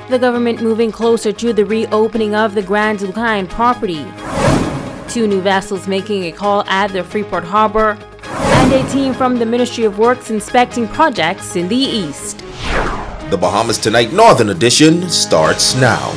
The government moving closer to the reopening of the Grand Lucayan property. 2 new vessels making a call at the Freeport harbor. And a team from the Ministry of Works inspecting projects in the east. The Bahamas Tonight Northern Edition starts now.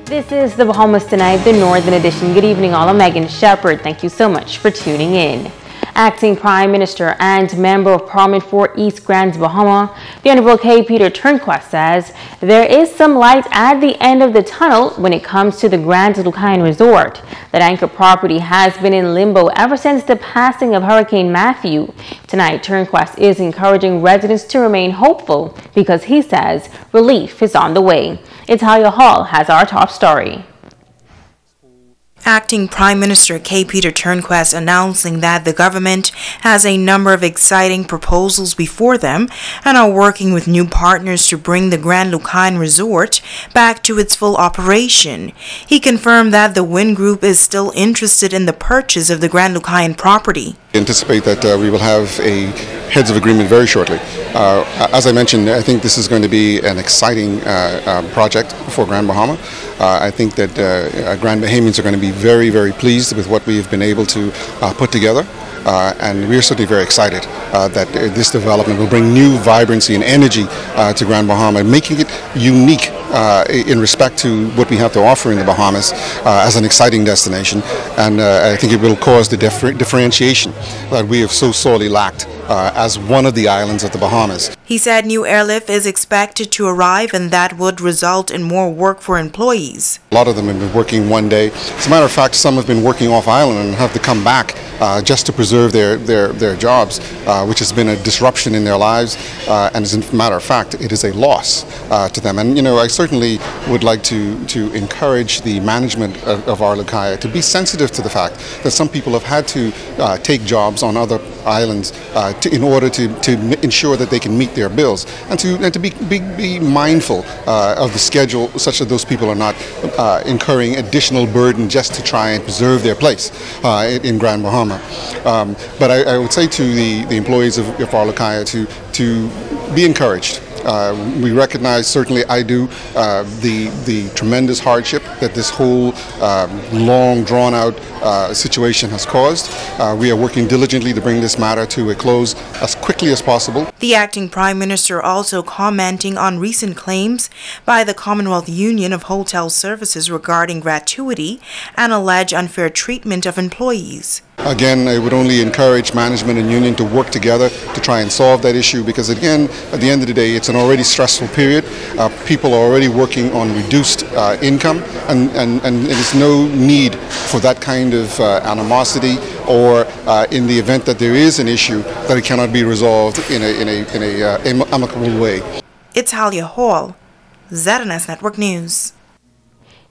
This is the Bahamas Tonight, the Northern Edition. Good evening, all. I'm Megan Shepard. Thank you so much for tuning in. Acting Prime Minister and Member of Parliament for East Grand Bahama, the Honorable K. Peter Turnquest says there is some light at the end of the tunnel when it comes to the Grand Lucayan Resort. That anchor property has been in limbo ever since the passing of Hurricane Matthew. Tonight, Turnquest is encouraging residents to remain hopeful because he says relief is on the way. Italia Hall has our top story. Acting Prime Minister K. Peter Turnquest announcing that the government has a number of exciting proposals before them and are working with new partners to bring the Grand Lucayan Resort back to its full operation. He confirmed that the Wind Group is still interested in the purchase of the Grand Lucayan property. We anticipate that we will have a heads of agreement very shortly. As I mentioned, I think this is going to be an exciting project for Grand Bahama. I think that Grand Bahamians are going to be very, very pleased with what we have been able to put together. And we're certainly very excited that this development will bring new vibrancy and energy to Grand Bahama, making it unique in respect to what we have to offer in the Bahamas as an exciting destination. And I think it will cause the differentiation that we have so sorely lacked as one of the islands of the Bahamas. He said new airlift is expected to arrive and that would result in more work for employees. A lot of them have been working one day. As a matter of fact, some have been working off island and have to come back just to preserve their jobs, which has been a disruption in their lives. And as a matter of fact, it is a loss to them. And, you know, I certainly would like to encourage the management of our Lucayan to be sensitive to the fact that some people have had to take jobs on other islands in order to ensure that they can meet their bills, and to be mindful of the schedule such that those people are not incurring additional burden just to try and preserve their place in Grand Bahama. But I would say to the employees of our Lucayan to be encouraged. We recognize, certainly I do, the tremendous hardship that this whole long, drawn-out situation has caused. We are working diligently to bring this matter to a close as quickly as possible. The acting Prime Minister also commenting on recent claims by the Commonwealth Union of Hotel Services regarding gratuity and alleged unfair treatment of employees. Again, I would only encourage management and union to work together to try and solve that issue, because again, at the end of the day, it's an already stressful period. People are already working on reduced income, and there's no need for that kind of animosity, or in the event that there is an issue, that it cannot be resolved in a amicable way. Italia Hall, ZNS Network News.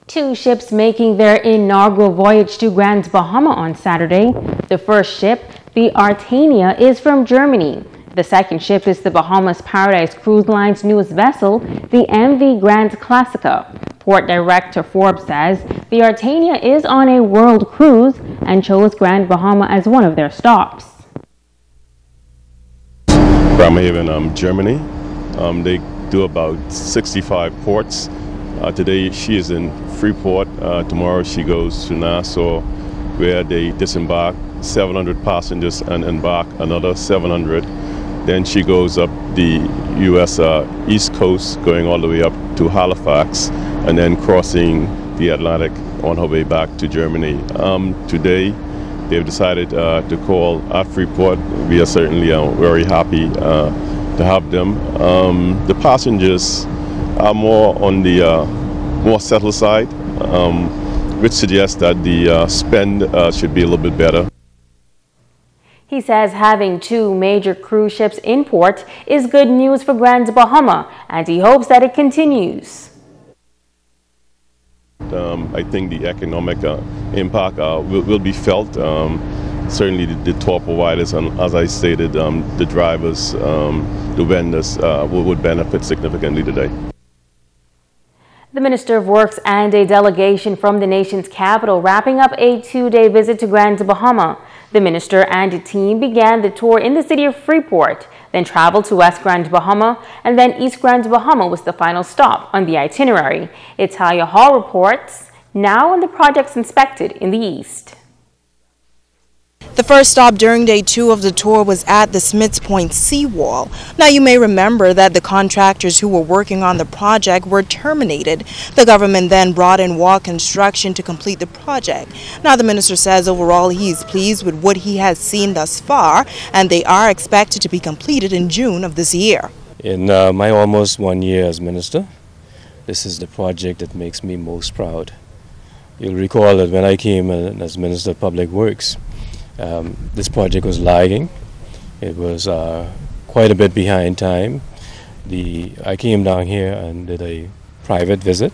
2 ships making their inaugural voyage to Grand Bahama on Saturday. The first ship, the Artania, is from Germany. The second ship is the Bahamas Paradise Cruise Line's newest vessel, the MV Grand Classica. Port Director Forbes says the Artania is on a world cruise and chose Grand Bahama as one of their stops. Bremerhaven, Germany. They do about 65 ports. Today she is in Freeport. Tomorrow she goes to Nassau, where they disembark 700 passengers and embark another 700. Then she goes up the U.S. East Coast, going all the way up to Halifax, and then crossing the Atlantic on her way back to Germany. Today they've decided to call at Freeport. We are certainly very happy to have them. The passengers are more on the more settled side, which suggests that the spend should be a little bit better. He says having 2 major cruise ships in port is good news for Grand Bahama, and he hopes that it continues. I think the economic impact will be felt. Certainly the tour providers, and as I stated, the drivers, the vendors would benefit significantly today. The Minister of Works and a delegation from the nation's capital wrapping up a 2-day visit to Grand Bahama. The minister and a team began the tour in the city of Freeport, then traveled to West Grand Bahama, and then East Grand Bahama was the final stop on the itinerary. Italia Hall reports, now on the projects inspected in the east. The first stop during day 2 of the tour was at the Smiths Point seawall. Now you may remember that the contractors who were working on the project were terminated. The government then brought in Wall Construction to complete the project. Now the minister says overall he is pleased with what he has seen thus far, and they are expected to be completed in June of this year. In my almost 1 year as minister, this is the project that makes me most proud. You'll recall that when I came as Minister of Public Works, this project was lagging. It was quite a bit behind time. I came down here and did a private visit,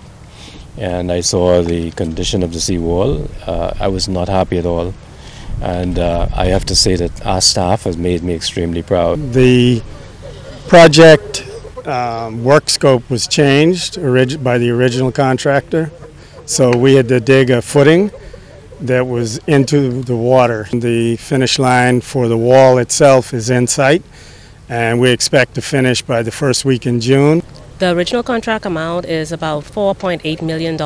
and I saw the condition of the seawall. I was not happy at all, and I have to say that our staff has made me extremely proud. The project work scope was changed by the original contractor, so we had to dig a footing that was into the water. The finish line for the wall itself is in sight, and we expect to finish by the first week in June. The original contract amount is about $4.8 million,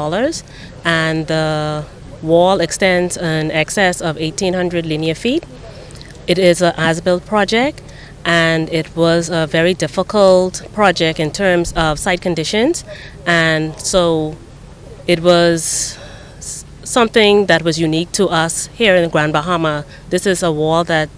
and the wall extends in excess of 1,800 linear feet. It is an as-built project, and it was a very difficult project in terms of site conditions, and so it was something that was unique to us here in Grand Bahama. This is a wall that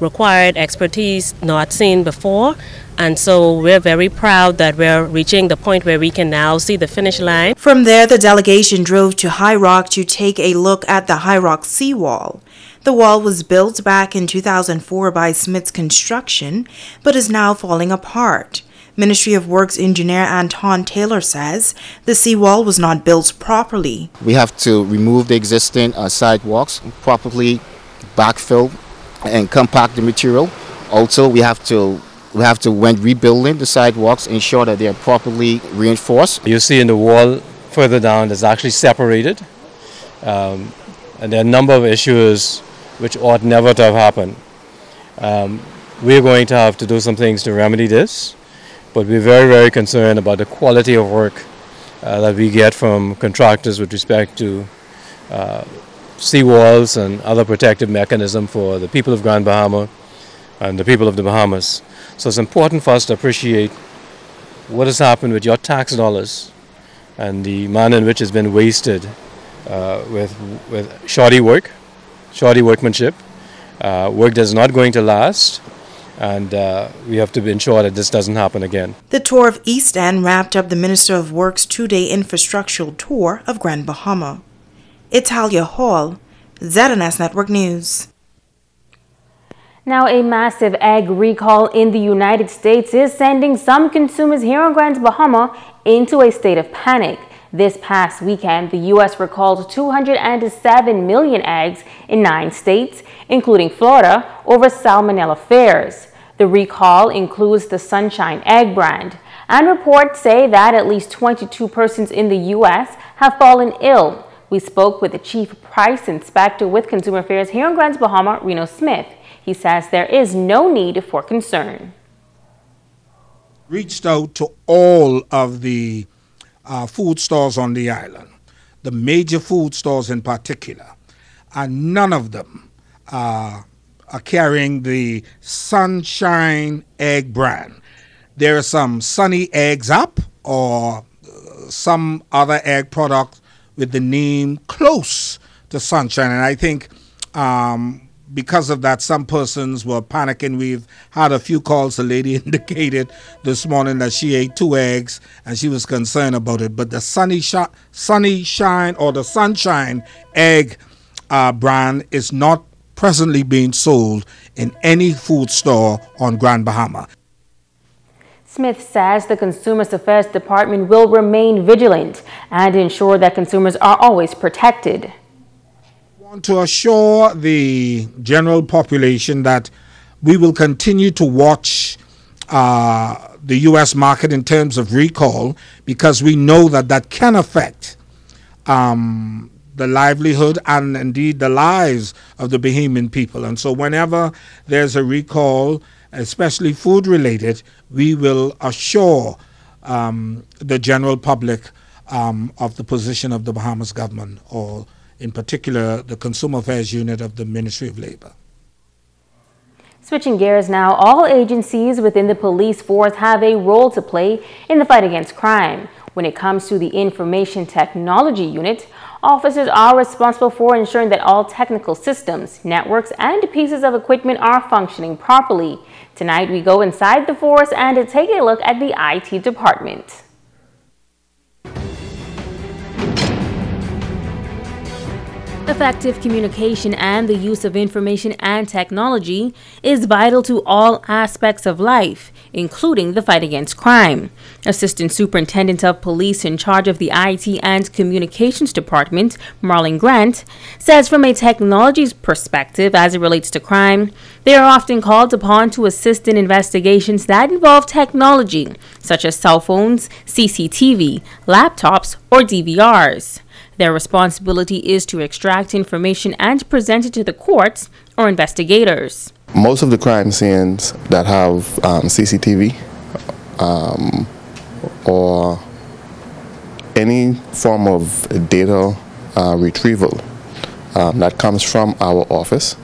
required expertise not seen before, and so we're very proud that we're reaching the point where we can now see the finish line. From there, the delegation drove to High Rock to take a look at the High Rock seawall. The wall was built back in 2004 by Smiths Construction, but is now falling apart. Ministry of Works engineer Anton Taylor says the seawall was not built properly. We have to remove the existing sidewalks, properly backfill and compact the material. Also, we have to when rebuilding the sidewalks, ensure that they are properly reinforced. You see in the wall further down is actually separated, and there are a number of issues which ought never to have happened. We're going to have to do some things to remedy this. But we're very, very concerned about the quality of work that we get from contractors with respect to seawalls and other protective mechanisms for the people of Grand Bahama and the people of the Bahamas. So it's important for us to appreciate what has happened with your tax dollars and the manner in which it's been wasted with shoddy workmanship, work that's not going to last. And we have to ensure that this doesn't happen again. The tour of East End wrapped up the Minister of Works' 2-day infrastructural tour of Grand Bahama. Italia Hall, ZNS Network News. Now, a massive egg recall in the United States is sending some consumers here on Grand Bahama into a state of panic. This past weekend, the U.S. recalled 207 million eggs in 9 states, including Florida, over salmonella fears. The recall includes the Sunshine Egg brand, and reports say that at least 22 persons in the U.S. have fallen ill. We spoke with the Chief Price Inspector with Consumer Affairs here on Grand Bahama, Reno Smith. He says there is no need for concern. Reached out to all of the food stores on the island, the major food stores in particular, and none of them are carrying the Sunshine Egg brand. There are some Sunny Eggs Up or some other egg product with the name close to Sunshine, and I think because of that, some persons were panicking. We've had a few calls. The lady indicated this morning that she ate 2 eggs and she was concerned about it. But the Sunny Shine or the Sunshine Egg brand is not presently being sold in any food store on Grand Bahama. Smith says the Consumer Affairs Department will remain vigilant and ensure that consumers are always protected. Want to assure the general population that we will continue to watch the U.S. market in terms of recall, because we know that that can affect the livelihood and indeed the lives of the Bahamian people. And so whenever there's a recall, especially food related, we will assure the general public of the position of the Bahamas government, or in particular the Consumer Affairs Unit of the Ministry of Labor. Switching gears now, all agencies within the police force have a role to play in the fight against crime. When it comes to the Information Technology Unit, officers are responsible for ensuring that all technical systems, networks, and pieces of equipment are functioning properly. Tonight, we go inside the force and take a look at the IT department. Effective communication and the use of information and technology is vital to all aspects of life, including the fight against crime. Assistant Superintendent of Police in charge of the IT and Communications Department, Marlene Grant, says from a technology perspective as it relates to crime, they are often called upon to assist in investigations that involve technology, such as cell phones, CCTV, laptops, or DVRs. Their responsibility is to extract information and present it to the courts or investigators. Most of the crime scenes that have CCTV or any form of data retrieval that comes from our office,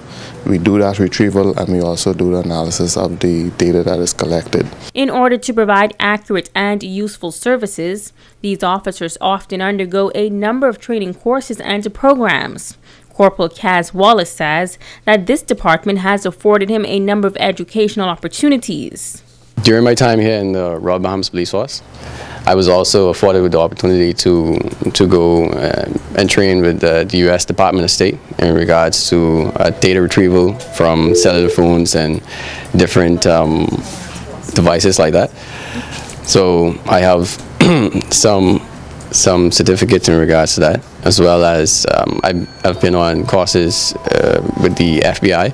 we do that retrieval and we also do the analysis of the data that is collected. In order to provide accurate and useful services, these officers often undergo a number of training courses and programs. Corporal Kaz Wallace says that this department has afforded him a number of educational opportunities. During my time here in the Royal Bahamas Police Force, I was also afforded with the opportunity to go and train with the U.S. Department of State in regards to data retrieval from cellular phones and different devices like that. So I have some certificates in regards to that, as well as I've been on courses with the FBI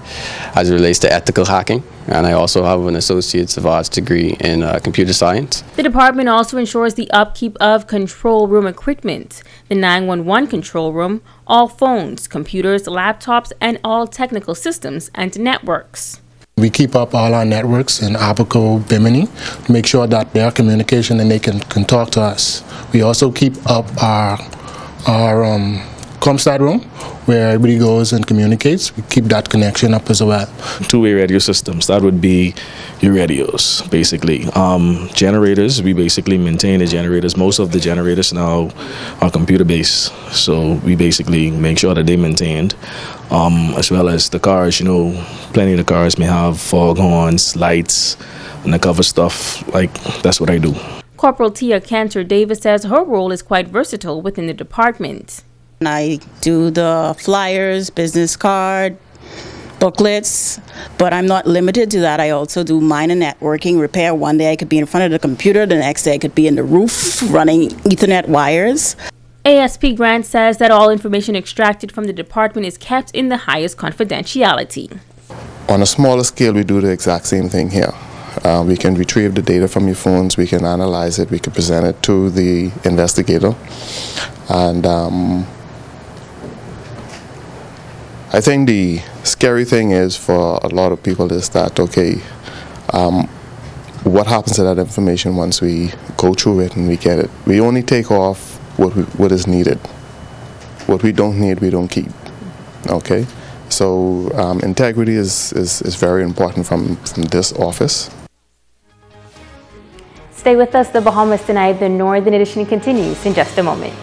as it relates to ethical hacking. And I also have an Associate's of Arts degree in computer science. The department also ensures the upkeep of control room equipment, the 911 control room, all phones, computers, laptops, and all technical systems and networks. We keep up all our networks in Abaco, Bimini, to make sure that they are communication and they can talk to us. We also keep up our Comstat room, where everybody goes and communicates. We keep that connection up as well. Two-way radio systems, that would be your radios, basically. Generators, we basically maintain the generators. Most of the generators now are computer-based, so we basically make sure that they're maintained. As well as the cars, you know, plenty of the cars may have foghorns, lights, undercover stuff. Like, that's what I do. Corporal Tia Cantor Davis says her role is quite versatile within the department. I do the flyers, business card, booklets, but I'm not limited to that. I also do minor networking repair. One day I could be in front of the computer, the next day I could be in the roof running Ethernet wires. ASP Grant says that all information extracted from the department is kept in the highest confidentiality. On a smaller scale, we do the exact same thing here. We can retrieve the data from your phones, we can analyze it, we can present it to the investigator. And I think the scary thing is for a lot of people is that, okay, what happens to that information once we go through it and we get it? We only take off what is needed. What we don't need, we don't keep, okay? So integrity is very important from this office. Stay with us, the Bahamas Tonight. The Northern Edition continues in just a moment.